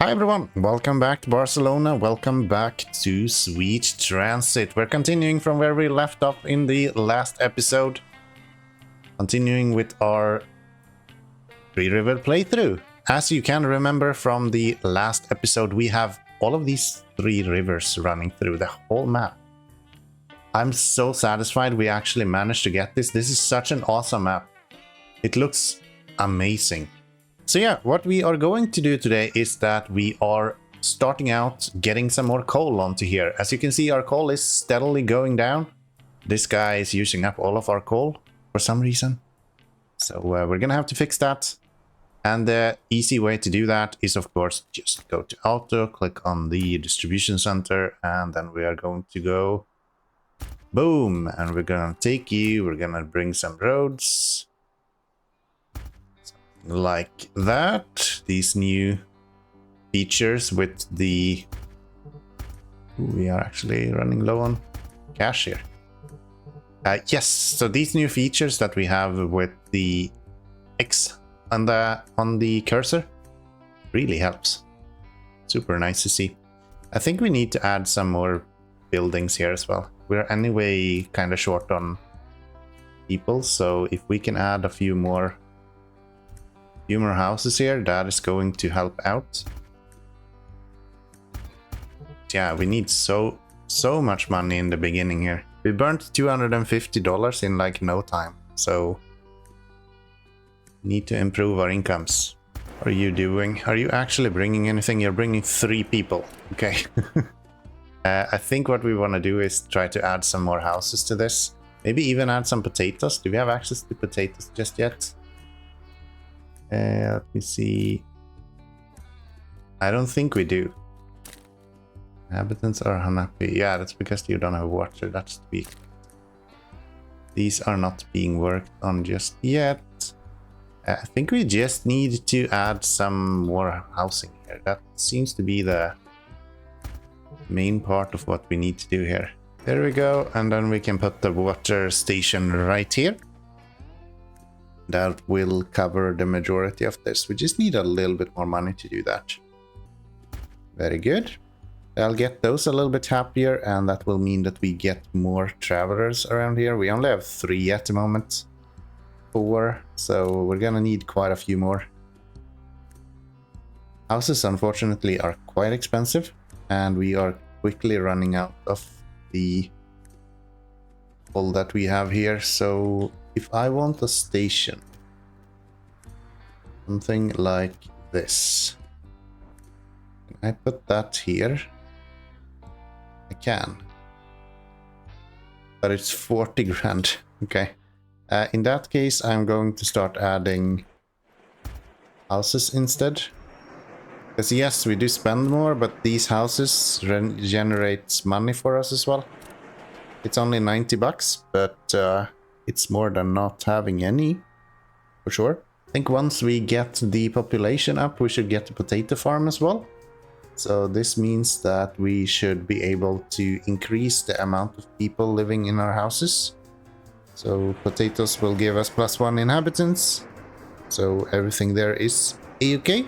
Hi everyone, welcome back to Barcelona, welcome back to Sweet Transit. We're continuing from where we left off in the last episode. Continuing with our Three River playthrough. As you can remember from the last episode, we have all of these three rivers running through the whole map. I'm so satisfied we actually managed to get this. This is such an awesome map. It looks amazing. So yeah, what we are going to do today is that we are starting out getting some more coal onto here. As you can see, our coal is steadily going down. This guy is using up all of our coal for some reason. So we're gonna have to fix that. And the easy way to do that is, of course, just go to Auto, click on the distribution center, and then we are going to go boom, and we're gonna take you, we're gonna bring some roads. Like that. These new features with the... we are actually running low on cash here. Yes, so these new features that we have with the X on the cursor really helps. Super nice to see. I think we need to add some more buildings here as well. We're anyway kind of short on people, so if we can add a few more houses here, that is going to help out. Yeah, we need so much money in the beginning here. We burnt $250 in like no time, so need to improve our incomes. What are you doing? Are you actually bringing anything? You're bringing 3 people. Okay. I think what we want to do is try to add some more houses to this. Maybe even add some potatoes. Do we have access to potatoes just yet? Let me see. I don't think we do. Inhabitants are unhappy. Yeah, that's because you don't have water. That's weak. These are not being worked on just yet. I think we just need to add some more housing here. That seems to be the main part of what we need to do here. There we go. And then we can put the water station right here. That will cover the majority of this. We just need a little bit more money to do that. Very good. I'll get those a little bit happier, and that will mean that we get more travelers around here. We only have 3 at the moment. 4, so we're gonna need quite a few more. Houses, unfortunately, are quite expensive, and we are quickly running out of the coal that we have here, so if I want a station, something like this, can I put that here? I can, but it's 40 grand. Okay, in that case, I'm going to start adding houses instead. Because yes, we do spend more, but these houses generate money for us as well. It's only 90 bucks, but it's more than not having any, for sure. I think once we get the population up, we should get a potato farm as well. So this means that we should be able to increase the amount of people living in our houses. So potatoes will give us +1 inhabitants. So everything there is a-okay.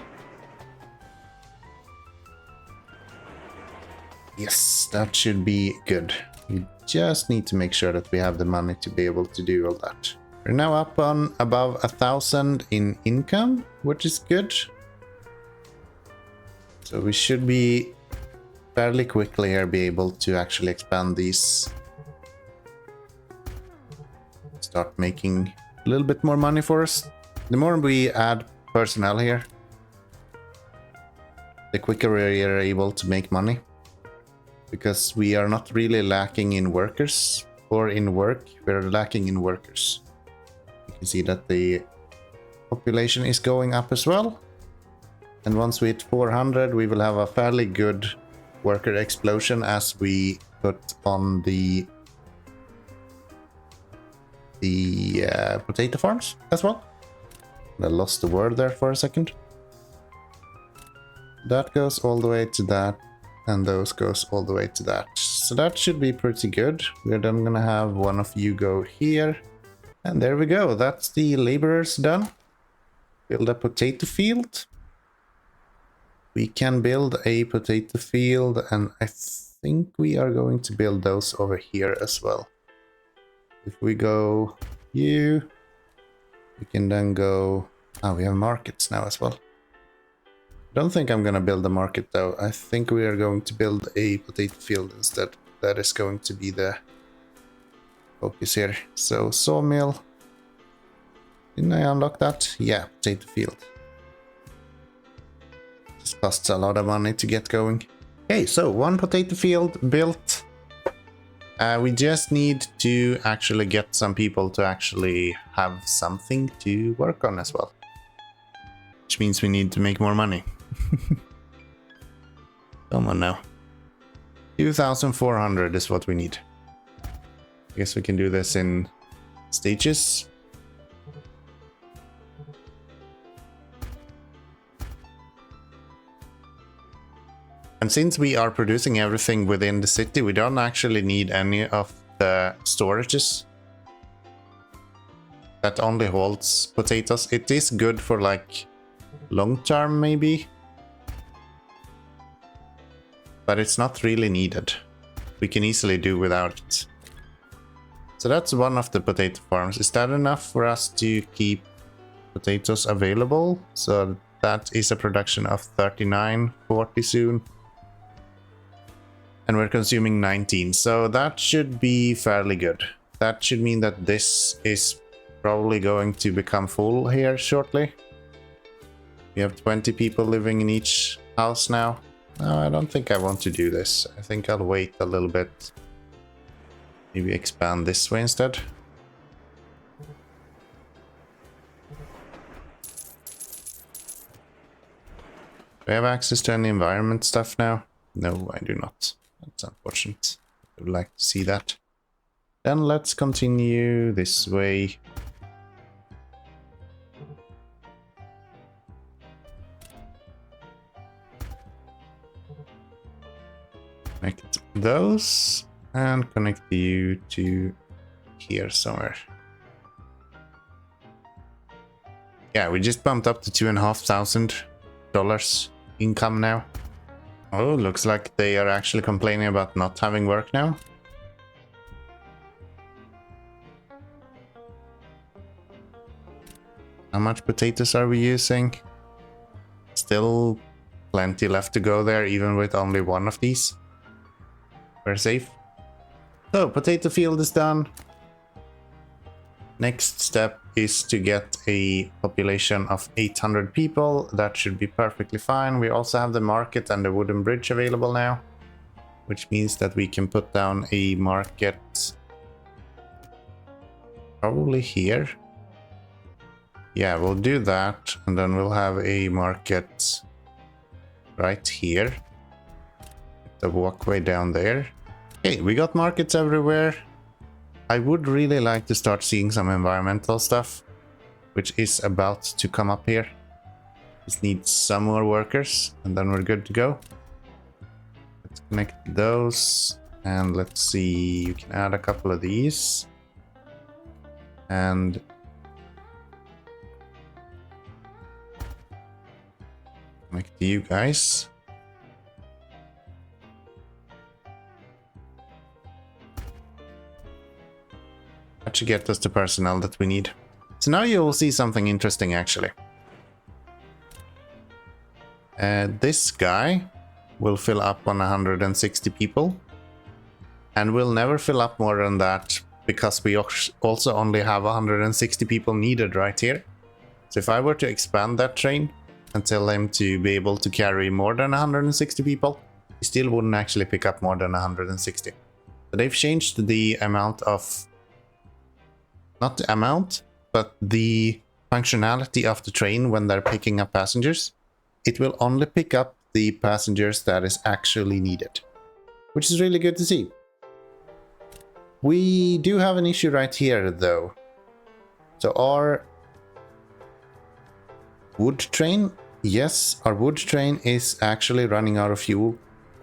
Yes, that should be good. We just need to make sure that we have the money to be able to do all that. We're now up on above 1,000 in income, which is good. So we should be fairly quickly here be able to actually expand these. Start making a little bit more money for us. The more we add personnel here, the quicker we are able to make money. Because we are not really lacking in workers or in work, we're lacking in workers. You can see that the population is going up as well. And once we hit 400, we will have a fairly good worker explosion as we put on the potato farms as well. I lost the word there for a second. That goes all the way to that. And those goes all the way to that. So that should be pretty good. We're then gonna have one of you go here. And there we go. That's the laborers done. Build a potato field. We can build a potato field, and I think we are going to build those over here as well. If we go you, we can then go... Oh, we have markets now as well. I don't think I'm gonna build a market though. I think we are going to build a potato field instead. That is going to be the focus here. So sawmill. Didn't I unlock that? Yeah, potato field. This costs a lot of money to get going. Okay, so one potato field built. We just need to actually get some people to actually have something to work on as well. Which means we need to make more money. Come on now. 2,400 is what we need. I guess we can do this in stages. And since we are producing everything within the city, we don't actually need any of the storages. That only holds potatoes. It is good for like long term maybe. But it's not really needed. We can easily do without it. So that's one of the potato farms. Is that enough for us to keep potatoes available? So that is a production of 39, 40 soon. And we're consuming 19, so that should be fairly good. That should mean that this is probably going to become full here shortly. We have 20 people living in each house now. No, I don't think I want to do this. I think I'll wait a little bit. Maybe expand this way instead. Do I have access to any environment stuff now? No, I do not. That's unfortunate. I would like to see that. Then let's continue this way. Connect those and connect you to here somewhere. Yeah, we just bumped up to $2,500 income now. Oh, looks like they are actually complaining about not having work now. How much potatoes are we using? Still plenty left to go there, even with only one of these. We're safe. So, potato field is done. Next step is to get a population of 800 people. That should be perfectly fine. We also have the market and the wooden bridge available now, which means that we can put down a market probably here. Yeah, we'll do that, and then we'll have a market right here. The walkway down there. Okay, we got markets everywhere. I would really like to start seeing some environmental stuff, which is about to come up here. Just need some more workers, and then we're good to go. Let's connect those, and let's see, you can add a couple of these. And connect to you guys. That should get us the personnel that we need. So now you will see something interesting actually. This guy will fill up on 160 people. And we'll never fill up more than that because we also only have 160 people needed right here. So if I were to expand that train and tell him to be able to carry more than 160 people, he still wouldn't actually pick up more than 160. So they've changed the amount of... not the amount, but the functionality of the train when they're picking up passengers. It will only pick up the passengers that is actually needed, which is really good to see. We do have an issue right here though. So our wood train, yes, our wood train is actually running out of fuel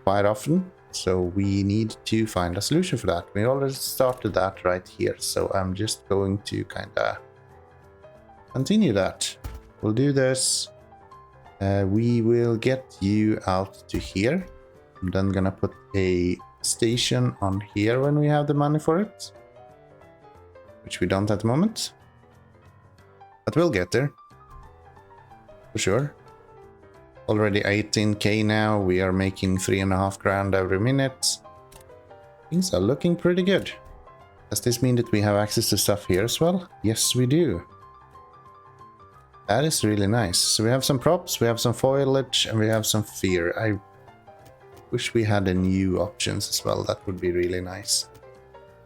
quite often. So we need to find a solution for that. We already started that right here. So I'm just going to kind of continue that. We'll do this. We will get you out to here. I'm then gonna put a station on here when we have the money for it, which we don't at the moment, but we'll get there for sure. Already 18k now. We are making 3.5 grand every minute. Things are looking pretty good. Does this mean that we have access to stuff here as well? Yes, we do. That is really nice. So we have some props, we have some foliage, and we have some fear. I wish we had a new options as well. That would be really nice.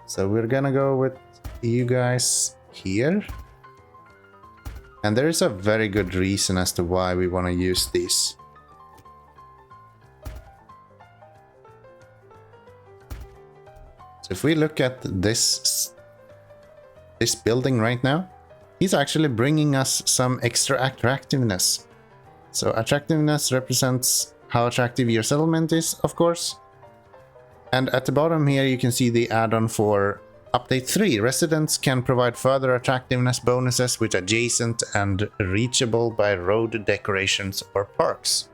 So we're gonna go with you guys here. And there is a very good reason as to why we want to use these. So if we look at this building right now, he's actually bringing us some extra attractiveness. So attractiveness represents how attractive your settlement is, of course. And at the bottom here you can see the add-on for Update 3. Residents can provide further attractiveness bonuses which are adjacent and reachable by road decorations or parks.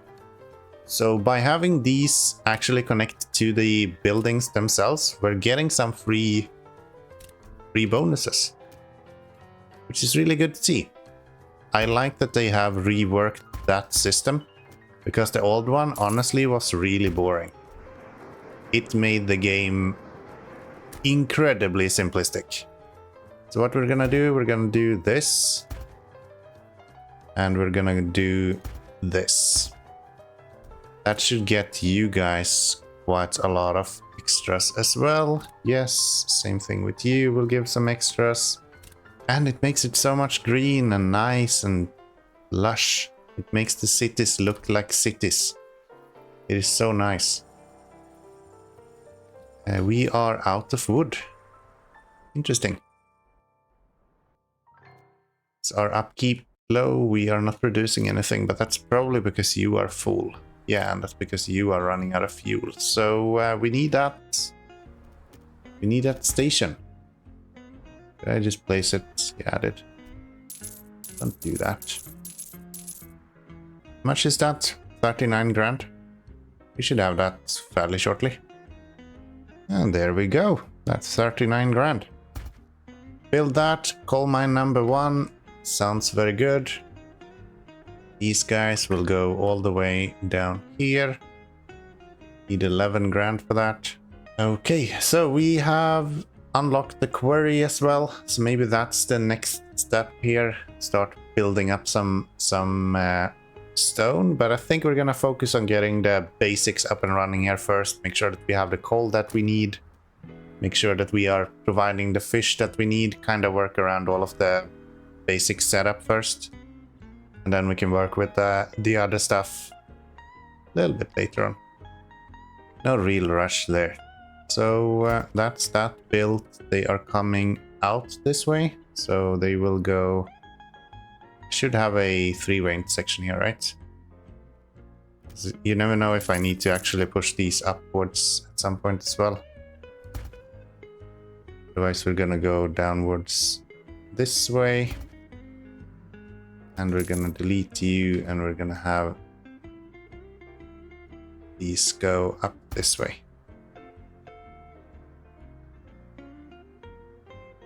So by having these actually connect to the buildings themselves, we're getting some free bonuses, which is really good to see. I like that they have reworked that system, because the old one honestly was really boring. It made the game incredibly simplistic. So what we're gonna do this, and we're gonna do this. That should get you guys quite a lot of extras as well. Yes, same thing with you, we'll give some extras. And it makes it so much green and nice and lush. It makes the cities look like cities. It is so nice. We are out of wood. Interesting. Is our upkeep low? We are not producing anything, but that's probably because you are full. Yeah, and that's because you are running out of fuel. So we need that. We need that station. Did I just place it? Yeah, I did. Don't do that. How much is that? 39 grand. We should have that fairly shortly. And there we go. That's 39 grand. Build that. Coal mine number 1. Sounds very good. These guys will go all the way down here. Need 11 grand for that. Okay, so we have unlocked the quarry as well. So maybe that's the next step here. Start building up some stone, but I think we're gonna focus on getting the basics up and running here first. Make sure that we have the coal that we need. Make sure that we are providing the fish that we need. Kind of work around all of the basic setup first, and then we can work with the other stuff a little bit later on. No real rush there. So that's that built. They are coming out this way, so they will go. Should have a 3-way intersection here, right? You never know if I need to actually push these upwards at some point as well. Otherwise we're gonna go downwards this way. And we're gonna delete you, and we're gonna have these go up this way.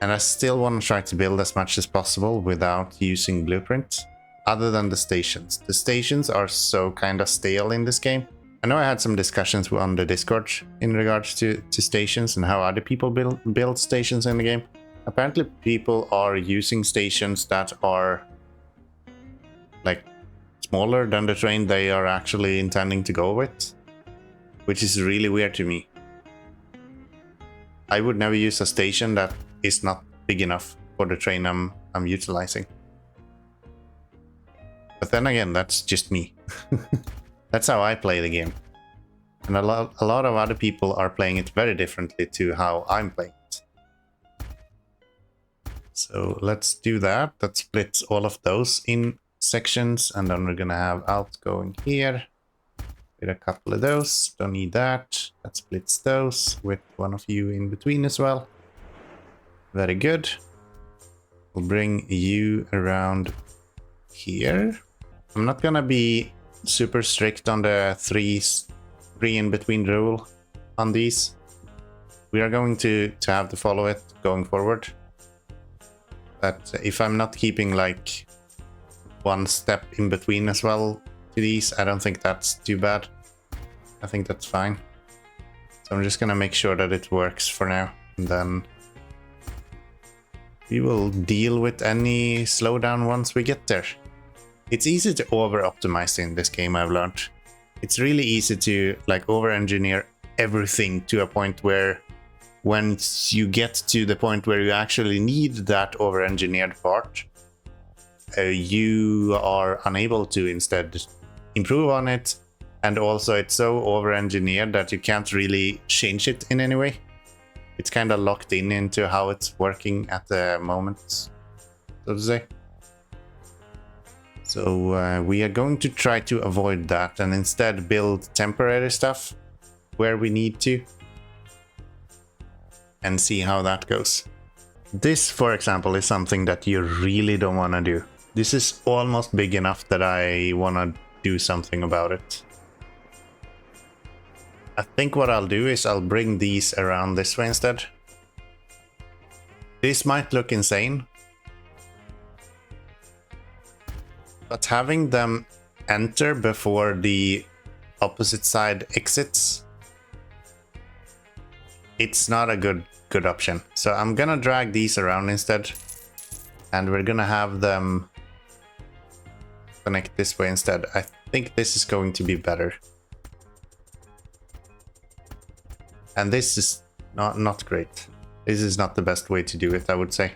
And I still want to try to build as much as possible without using blueprint, other than the stations. The stations are so kind of stale in this game. I know I had some discussions on the Discord in regards to stations and how other people build stations in the game. Apparently people are using stations that are like smaller than the train they are actually intending to go with, which is really weird to me. I would never use a station that is not big enough for the train I'm utilizing. But then again, that's just me. That's how I play the game. And a lot of other people are playing it very differently to how I'm playing it. So let's do that. That splits all of those in sections, and then we're gonna have outgoing here with a couple of those. Don't need that. That splits those with one of you in between as well. Very good. We'll bring you around here. I'm not gonna be super strict on the three in between rule on these. We are going to have to follow it going forward. But if I'm not keeping like one step in between as well to these, I don't think that's too bad. I think that's fine. So I'm just gonna make sure that it works for now, and then we will deal with any slowdown once we get there. It's easy to over-optimize in this game, I've learned. It's really easy to like over-engineer everything to a point where once you get to the point where you actually need that over-engineered part, you are unable to instead improve on it. And also it's so over-engineered that you can't really change it in any way. It's kind of locked into how it's working at the moment, so to say. So we are going to try to avoid that and instead build temporary stuff where we need to and see how that goes. This, for example, is something that you really don't want to do. This is almost big enough that I want to do something about it. I think what I'll do is I'll bring these around this way instead. This might look insane, but having them enter before the opposite side exits, it's not a good option. So I'm gonna drag these around instead, and we're gonna have them connect this way instead. I think this is going to be better. And this is not great. This is not the best way to do it, I would say.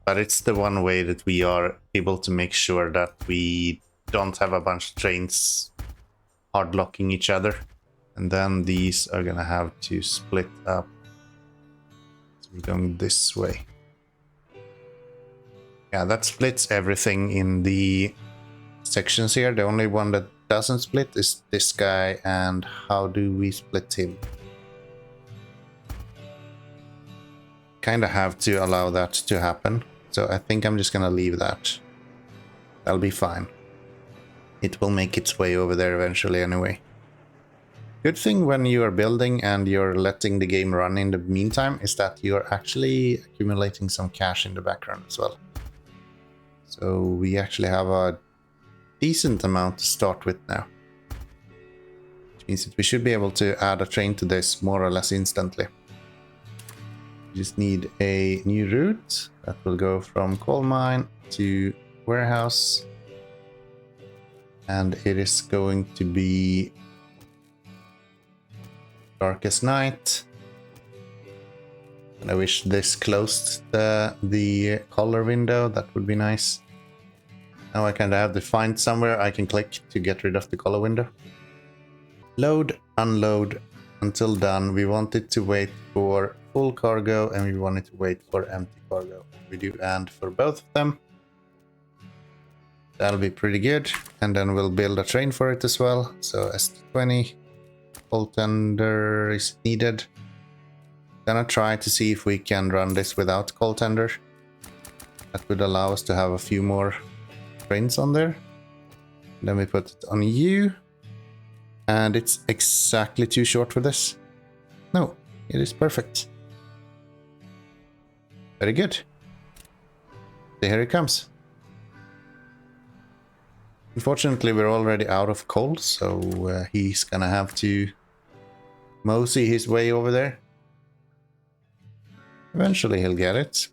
But it's the one way that we are able to make sure that we don't have a bunch of trains hard locking each other. And then these are gonna have to split up. So we're going this way. Yeah, that splits everything in the sections here. The only one that doesn't split is this guy, and how do we split him? Kinda have to allow that to happen, so I think I'm just gonna leave that. That'll be fine. It will make its way over there eventually anyway. Good thing when you are building and you're letting the game run in the meantime is that you're actually accumulating some cash in the background as well. So we actually have a decent amount to start with now, which means that we should be able to add a train to this more or less instantly. We just need a new route that will go from coal mine to warehouse, and it is going to be darkest night. And I wish this closed the color window. That would be nice. Now I kind of have to find somewhere I can click to get rid of the color window. Load, unload, until done. We want it to wait for full cargo and we want it to wait for empty cargo. We do and for both of them. That'll be pretty good. And then we'll build a train for it as well. So ST20, coal tender is needed. Gonna try to see if we can run this without coal tender. That would allow us to have a few more trains on there. Then we put it on U, and it's exactly too short for this. No, it is perfect. Very good. Here it comes. Unfortunately, we're already out of coal, so he's gonna have to mosey his way over there. Eventually he'll get it.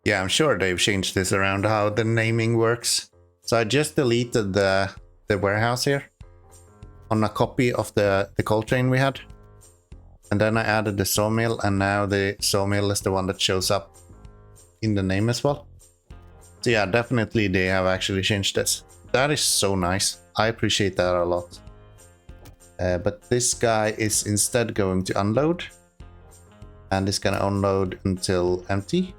Yeah, I'm sure they've changed this around how the naming works. So I just deleted the warehouse here on a copy of the coal train we had. And then I added the sawmill, and now the sawmill is the one that shows up in the name as well. So yeah, definitely they have actually changed this. That is so nice. I appreciate that a lot. But this guy is instead going to unload. And it's gonna unload until empty.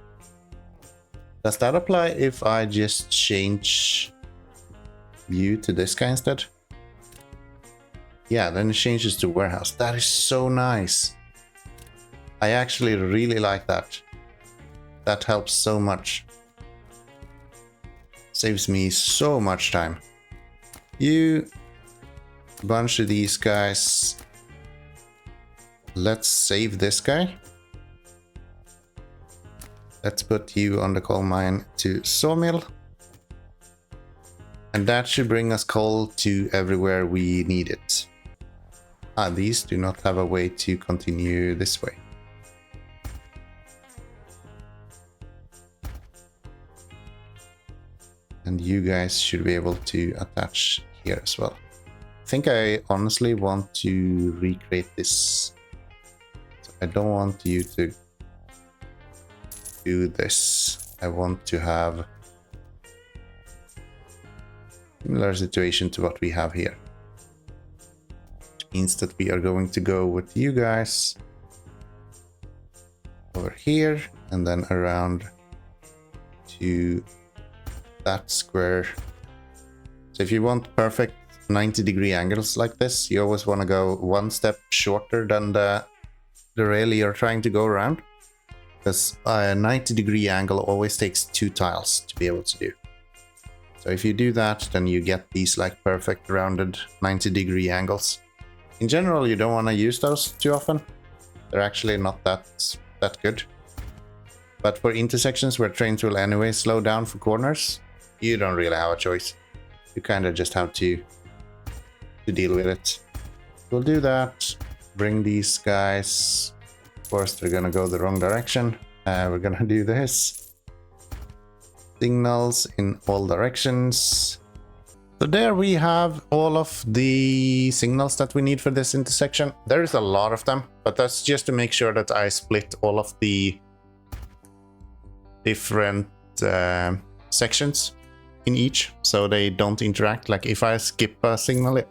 Does that apply if I just change view to this guy instead? Yeah, then it changes to warehouse. That is so nice. I actually really like that. That helps so much. Saves me so much time. You, a bunch of these guys. Let's save this guy. Let's put you on the coal mine to sawmill. And that should bring us coal to everywhere we need it. Ah, these do not have a way to continue this way. And you guys should be able to attach here as well. I think I honestly want to recreate this. So I don't want you to do this. I want to have similar situation to what we have here. Which means that we are going to go with you guys over here and then around to that square. So if you want perfect 90-degree angles like this, you always want to go one step shorter than the rail you're trying to go around, because a 90-degree angle always takes 2 tiles to be able to do. So if you do that, then you get these like perfect rounded 90-degree angles. In general, you don't want to use those too often. They're actually not that good. But for intersections where trains will anyway slow down for corners, you don't really have a choice. You kind of just have to deal with it. We'll do that. Bring these guys. Of course, they're gonna go the wrong direction. We're gonna do this. Signals in all directions. So there we have all of the signals that we need for this intersection. There is a lot of them, but that's just to make sure that I split all of the different sections in each, so they don't interact. Like if I skip a signal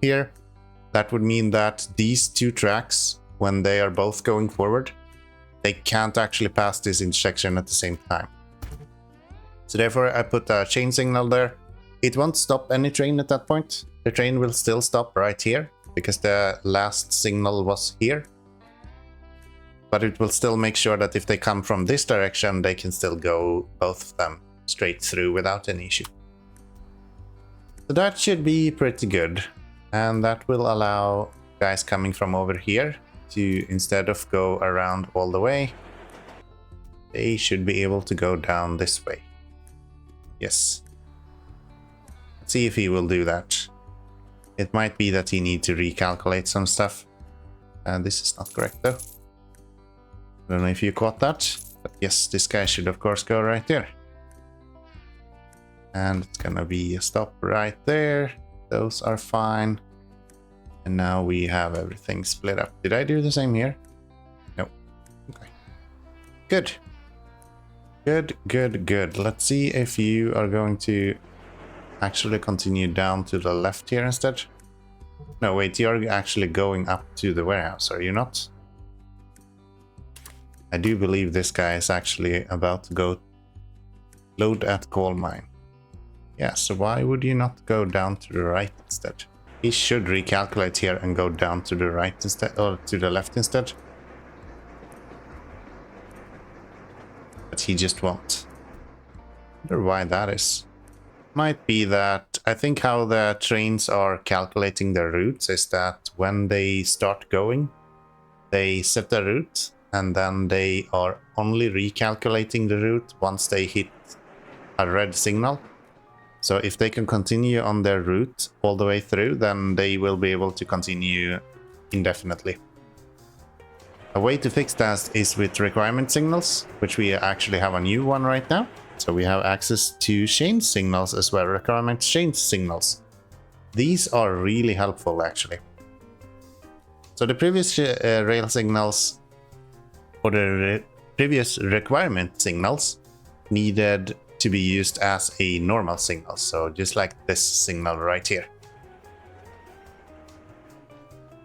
here, that would mean that these 2 tracks, when they are both going forward, they can't actually pass this intersection at the same time. So therefore I put a chain signal there. It won't stop any train at that point. The train will still stop right here because the last signal was here. But it will still make sure that if they come from this direction, they can still go, both of them, straight through without any issue. So that should be pretty good. And that will allow guys coming from over here to, instead of go around all the way, they should be able to go down this way. Yes. Let's see if he will do that. It might be that he needs to recalculate some stuff. This is not correct though. I don't know if you caught that, but yes, this guy should of course go right there. And it's gonna be a stop right there. Those are fine. And now we have everything split up. Did I do the same here? No. Okay. Good. Good. Let's see if you are going to actually continue down to the left here instead. No, wait, you're actually going up to the warehouse, are you not? I do believe this guy is actually about to go load at coal mine. Yeah, so why would you not go down to the right instead? He should recalculate here and go down to the right instead, or to the left instead. But he just won't. I wonder why that is. Might be that, I think how the trains are calculating their routes is that when they start going, they set the route and then they are only recalculating the route once they hit a red signal. So if they can continue on their route all the way through, then they will be able to continue indefinitely. A way to fix that is with requirement signals, which we actually have a new one right now. So we have access to change signals as well, requirement change signals. These are really helpful actually. So the previous rail signals, or the previous requirement signals, needed to be used as a normal signal, so just like this signal right here.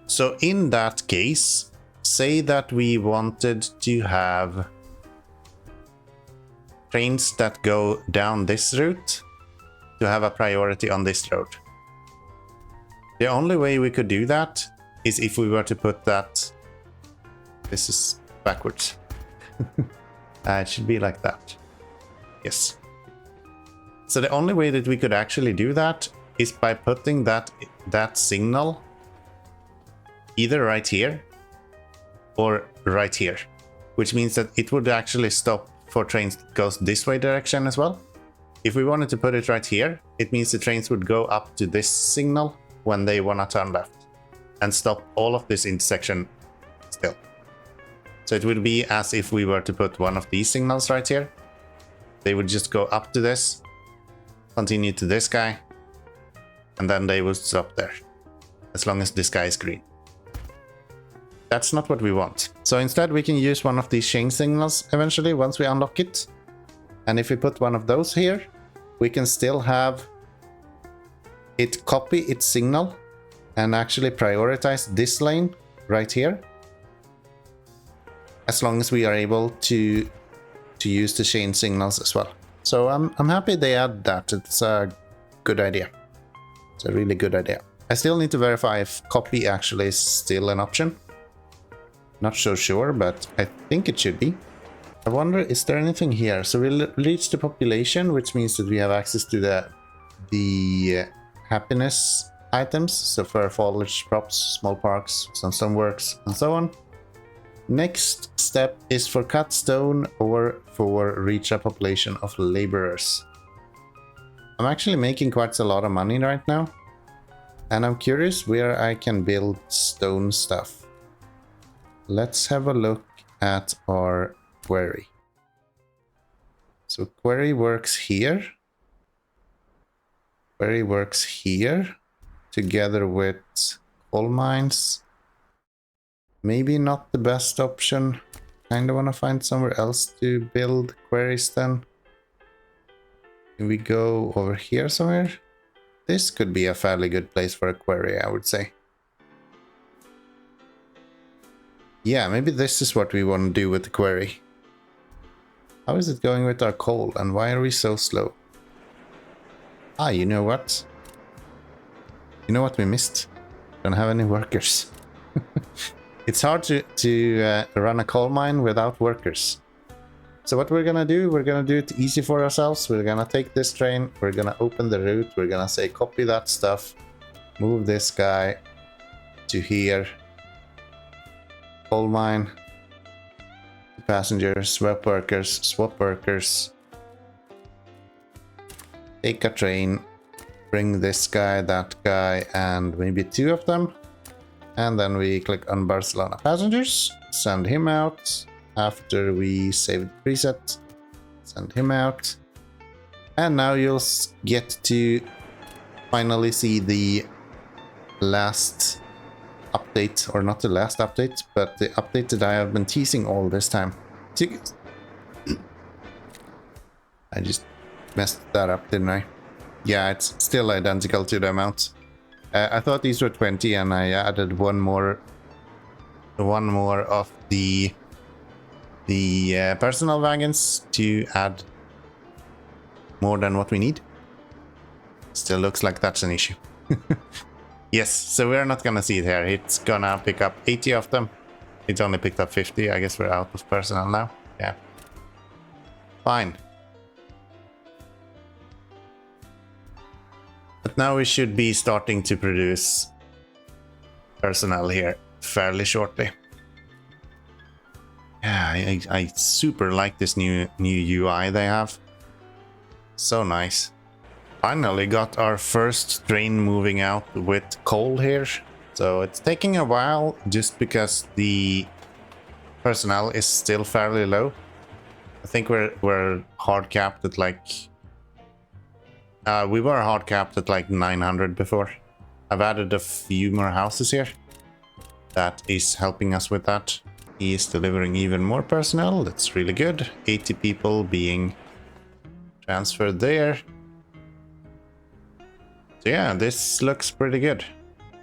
So in that case, say that we wanted to have trains that go down this route to have a priority on this road. The only way we could do that is if we were to put that, this is backwards. It should be like that. Yes. So the only way that we could actually do that is by putting that signal either right here or right here, which means that it would actually stop for trains that goes this way direction as well. If we wanted to put it right here, it means the trains would go up to this signal when they want to turn left and stop all of this intersection still. So it would be as if we were to put one of these signals right here. They would just go up to this, continue to this guy, and then they would stop there, as long as this guy is green. That's not what we want. So instead we can use one of these chain signals eventually once we unlock it. And if we put one of those here, we can still have it copy its signal and actually prioritize this lane right here, as long as we are able to use the chain signals as well. So I'm happy they add that. It's a good idea. It's a really good idea. I still need to verify if copy actually is still an option. Not so sure, but I think it should be. I wonder, is there anything here? So we'll reach the population, which means that we have access to the happiness items. So fur, foliage, props, small parks, some stoneworks, and so on. Next step is for cut stone or for reach a population of laborers. I'm actually making quite a lot of money right now, and I'm curious where I can build stone stuff. Let's have a look at our query. So query works here. Query works here together with coal mines. Maybe not the best option. Kind of want to find somewhere else to build queries then. Can we go over here somewhere? This could be a fairly good place for a query, I would say. Yeah, maybe this is what we want to do with the query. How is it going with our coal, and why are we so slow? Ah, you know what? You know what we missed? Don't have any workers. It's hard to run a coal mine without workers. So what we're gonna do, we're gonna do it easy for ourselves. We're gonna take this train, we're gonna open the route, we're gonna say copy that stuff, move this guy to here. Coal mine, passengers, swap workers, take a train, bring this guy, that guy, and maybe two of them, and then we click on Barcelona passengers, send him out. After we save the preset, send him out, and now you'll get to finally see the last update, or not the last update, but the update that I have been teasing all this time. I just messed that up, didn't I? Yeah, it's still identical to the amount. I thought these were 20, and I added one more of the personal wagons to add more than what we need. Still looks like that's an issue. Yes, so we're not gonna see it here. It's gonna pick up 80 of them. It only picked up 50. I guess we're out of personnel now. Yeah. Fine. But now we should be starting to produce personnel here fairly shortly. Yeah, I super like this new UI they have. So nice. Finally got our first train moving out with coal here. So it's taking a while just because the personnel is still fairly low. I think we're hard capped at like... we were hard capped at like 900 before. I've added a few more houses here. That is helping us with that. He is delivering even more personnel. That's really good. 80 people being transferred there. So yeah, this looks pretty good.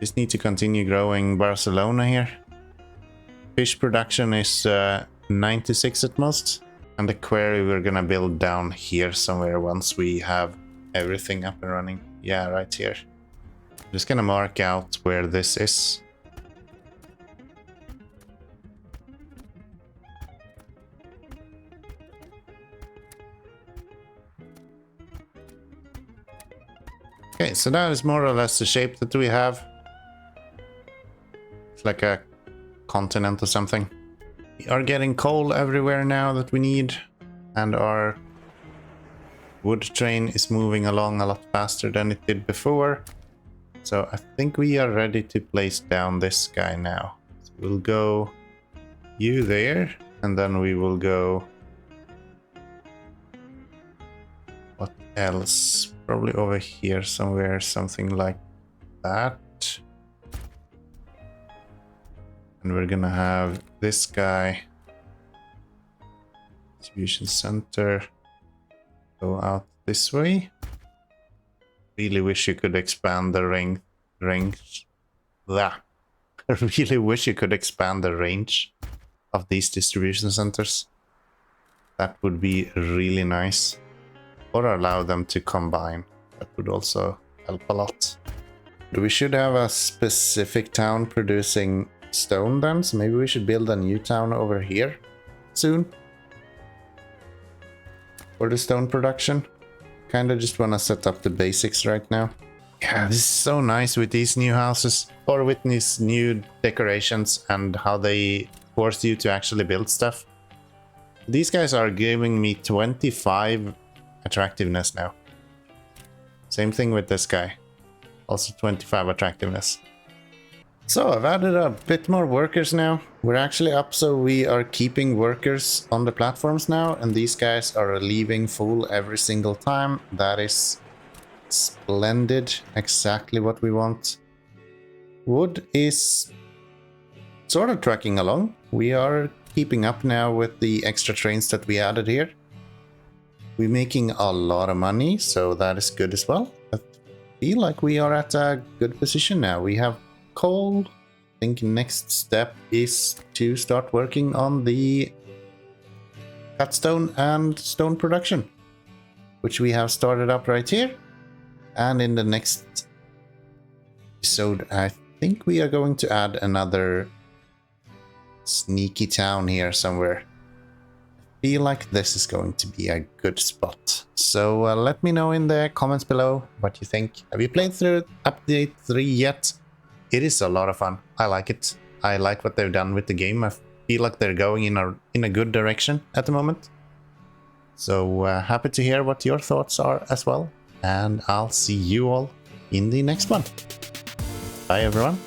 Just need to continue growing Barcelona here. Fish production is 96 at most. And the query we're gonna build down here somewhere once we have everything up and running. Yeah, right here. I'm just gonna mark out where this is. Okay, so that is more or less the shape that we have. It's like a continent or something. We are getting coal everywhere now that we need, and our wood train is moving along a lot faster than it did before. So I think we are ready to place down this guy now. So we'll go you there, and then we will go... What else? Probably over here somewhere, something like that. And we're gonna have this guy, distribution center, go out this way. Really wish you could expand the range. I really wish you could expand the range of these distribution centers. That would be really nice. Or allow them to combine. That would also help a lot. We should have a specific town producing stone then, so maybe we should build a new town over here soon. For the stone production. Kinda just wanna set up the basics right now. Yeah, this is so nice with these new houses. Or with these new decorations and how they force you to actually build stuff. These guys are giving me 25 attractiveness now. Same thing with this guy. Also 25 attractiveness. So I've added a bit more workers now. We're actually up, so we are keeping workers on the platforms now, and these guys are leaving full every single time. That is splendid. Exactly what we want. Wood is sort of trucking along. We are keeping up now with the extra trains that we added here. We're making a lot of money, so that is good as well. I feel like we are at a good position now. We have coal. I think next step is to start working on the cut stone and stone production, which we have started up right here. And in the next episode, I think we are going to add another sneaky town here somewhere. Feel like this is going to be a good spot. So let me know in the comments below what you think. Have you played through update 3 yet? It is a lot of fun. I like it. I like what they've done with the game. I feel like they're going in a good direction at the moment. So happy to hear what your thoughts are as well. And I'll see you all in the next one. Bye everyone.